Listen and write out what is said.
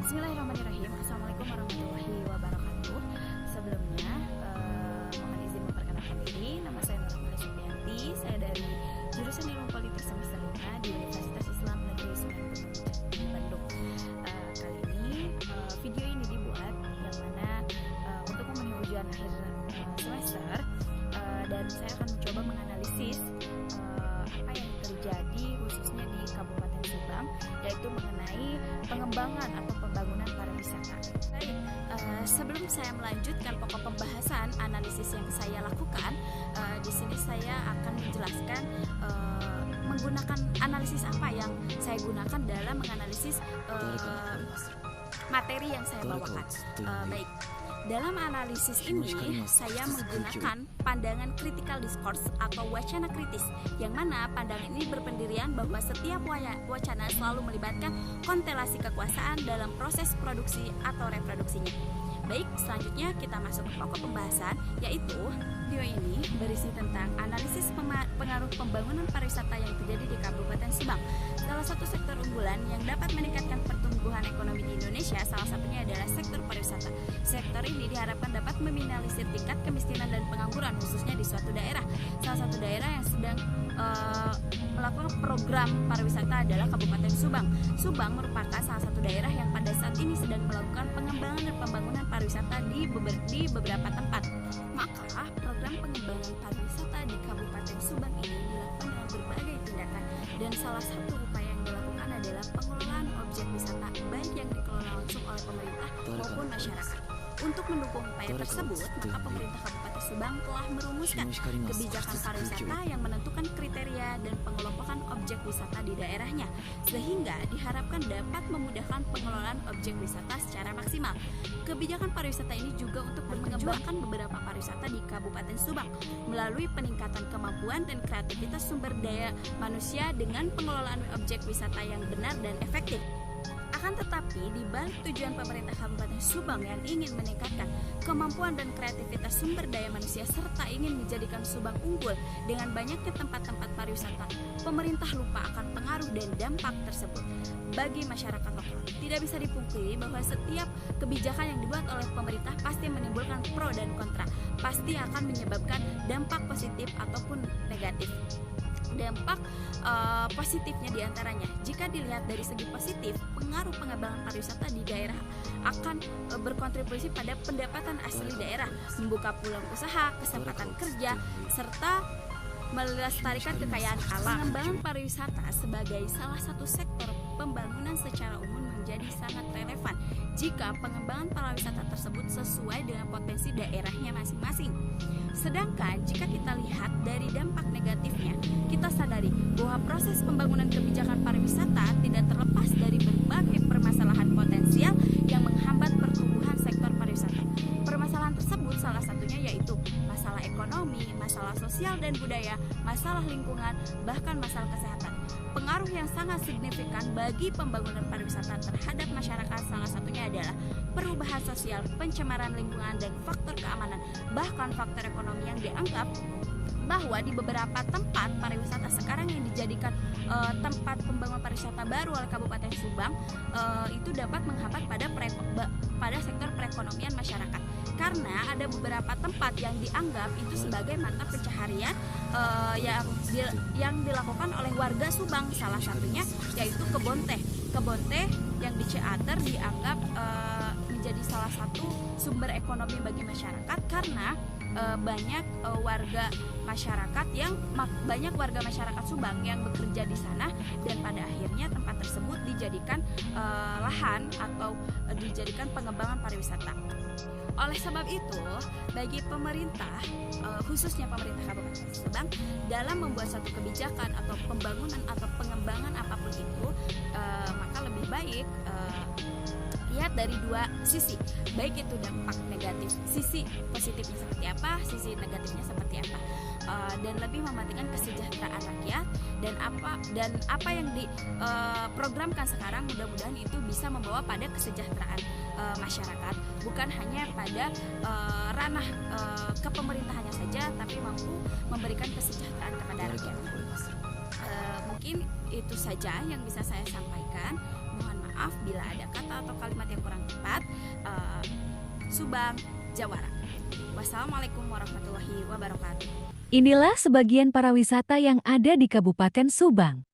Bismillahirrahmanirrahim. Assalamualaikum warahmatullahi wabarakatuh. Sebelumnya mohon izin memperkenalkan diri. Nama saya Nurul Supianti. Saya dari jurusan Ilmu Politik semester 5 di Universitas Islam Negeri Sunan Gunung Jati, Bandung. Kali ini video ini dibuat yang mana untuk memenuhi ujian akhir semester, dan saya akan mencoba menganalisis apa yang terjadi khususnya di Kabupaten Subang, yaitu mengenai pengembangan atau pembangunan pariwisata. Baik, sebelum saya melanjutkan pokok pembahasan analisis yang saya lakukan, di sini saya akan menjelaskan menggunakan analisis apa yang saya gunakan dalam menganalisis materi yang saya bawakan. Baik, dalam analisis ini saya menggunakan pandangan critical discourse atau wacana kritis, yang mana pandangan ini berpendirian bahwa setiap wacana selalu melibatkan konstelasi kekuasaan dalam proses produksi atau reproduksinya. Baik, selanjutnya kita masuk ke pokok pembahasan, yaitu video ini berisi tentang analisis pengaruh pembangunan pariwisata yang terjadi di Kabupaten Subang. Salah satu sektor unggulan yang dapat meningkatkan pertumbuhan ekonomi di Indonesia, salah satunya adalah sektor pariwisata. Sektor ini diharapkan dapat meminimalisir tingkat kemiskinan dan pengangguran khususnya di suatu daerah. Salah satu daerah yang sedang melakukan program pariwisata adalah Kabupaten Subang. Subang merupakan salah satu daerah yang pada saat ini sedang melakukan pengembangan dan pembangunan pariwisata di beberapa tempat. Maka program pengembangan pariwisata di Kabupaten Subang ini dilakukan dengan berbagai tindakan, dan salah satu upaya yang dilakukan adalah pengelolaan objek wisata baik yang dikelola langsung oleh pemerintah maupun masyarakat. Untuk mendukung upaya tersebut, maka pemerintah Kabupaten Subang telah merumuskan kebijakan pariwisata yang menentukan kriteria dan pengelompokan objek wisata di daerahnya, sehingga diharapkan dapat memudahkan pengelolaan objek wisata secara maksimal. Kebijakan pariwisata ini juga untuk mengembangkan beberapa pariwisata di Kabupaten Subang melalui peningkatan kemampuan dan kreativitas sumber daya manusia dengan pengelolaan objek wisata yang benar dan efektif. Akan tetapi, di balik tujuan pemerintah Kabupaten Subang yang ingin meningkatkan kemampuan dan kreativitas sumber daya manusia serta ingin menjadikan Subang unggul dengan banyaknya tempat-tempat pariwisata, pemerintah lupa akan pengaruh dan dampak tersebut bagi masyarakat lokal. Tidak bisa dipungkiri bahwa setiap kebijakan yang dibuat oleh pemerintah pasti menimbulkan pro dan kontra, pasti akan menyebabkan dampak positif ataupun negatif. Dampak positifnya diantaranya, jika dilihat dari segi positif, pengaruh pengembangan pariwisata di daerah akan berkontribusi pada pendapatan asli daerah, membuka peluang usaha, kesempatan kerja, serta melestarikan kekayaan alam. Pengembangan pariwisata sebagai salah satu sektor pembangunan secara umum menjadi sangat relevan jika pengembangan pariwisata tersebut sesuai dengan potensi daerahnya masing-masing. Sedangkan jika kita lihat dari dampak negatifnya, kita sadari bahwa proses pembangunan kebijakan pariwisata tidak terlepas dari berbagai permasalahan potensial yang menghambat pertumbuhan sektor pariwisata. Permasalahan tersebut salah satunya yaitu masalah ekonomi, masalah sosial dan budaya, masalah lingkungan, bahkan masalah kesehatan. Pengaruh yang sangat signifikan bagi pembangunan pariwisata terhadap masyarakat salah satunya adalah perubahan sosial, pencemaran lingkungan, dan faktor keamanan, bahkan faktor ekonomi yang dianggap bahwa di beberapa tempat pariwisata sekarang yang dijadikan tempat pembangunan pariwisata baru oleh Kabupaten Subang itu dapat menghambat pada sektor perekonomian masyarakat, karena ada beberapa tempat yang dianggap itu sebagai mata pencaharian yang dilakukan oleh warga Subang, salah satunya yaitu kebun teh yang di Ciater dianggap menjadi salah satu sumber ekonomi bagi masyarakat, karena banyak warga masyarakat Subang yang bekerja di sana, dan pada akhirnya tempat tersebut dijadikan lahan atau dijadikan pengembangan pariwisata. Oleh sebab itu, bagi pemerintah, khususnya pemerintah Kabupaten Subang, dalam membuat satu kebijakan atau pembangunan atau pengembangan apapun itu, maka lebih baik lihat dari dua sisi, baik itu dampak negatif, sisi positifnya seperti apa, sisi negatifnya seperti apa, dan lebih mementingkan kesejahteraan rakyat dan apa yang diprogramkan sekarang mudah-mudahan itu bisa membawa pada kesejahteraan masyarakat, bukan hanya pada ranah kepemerintahannya saja, tapi mampu memberikan kesejahteraan kepada rakyat. Mungkin itu saja yang bisa saya sampaikan. Mohon maaf maaf bila ada kata atau kalimat yang kurang tepat. Subang, Jawara. Wassalamualaikum warahmatullahi wabarakatuh. Inilah sebagian para wisata yang ada di Kabupaten Subang.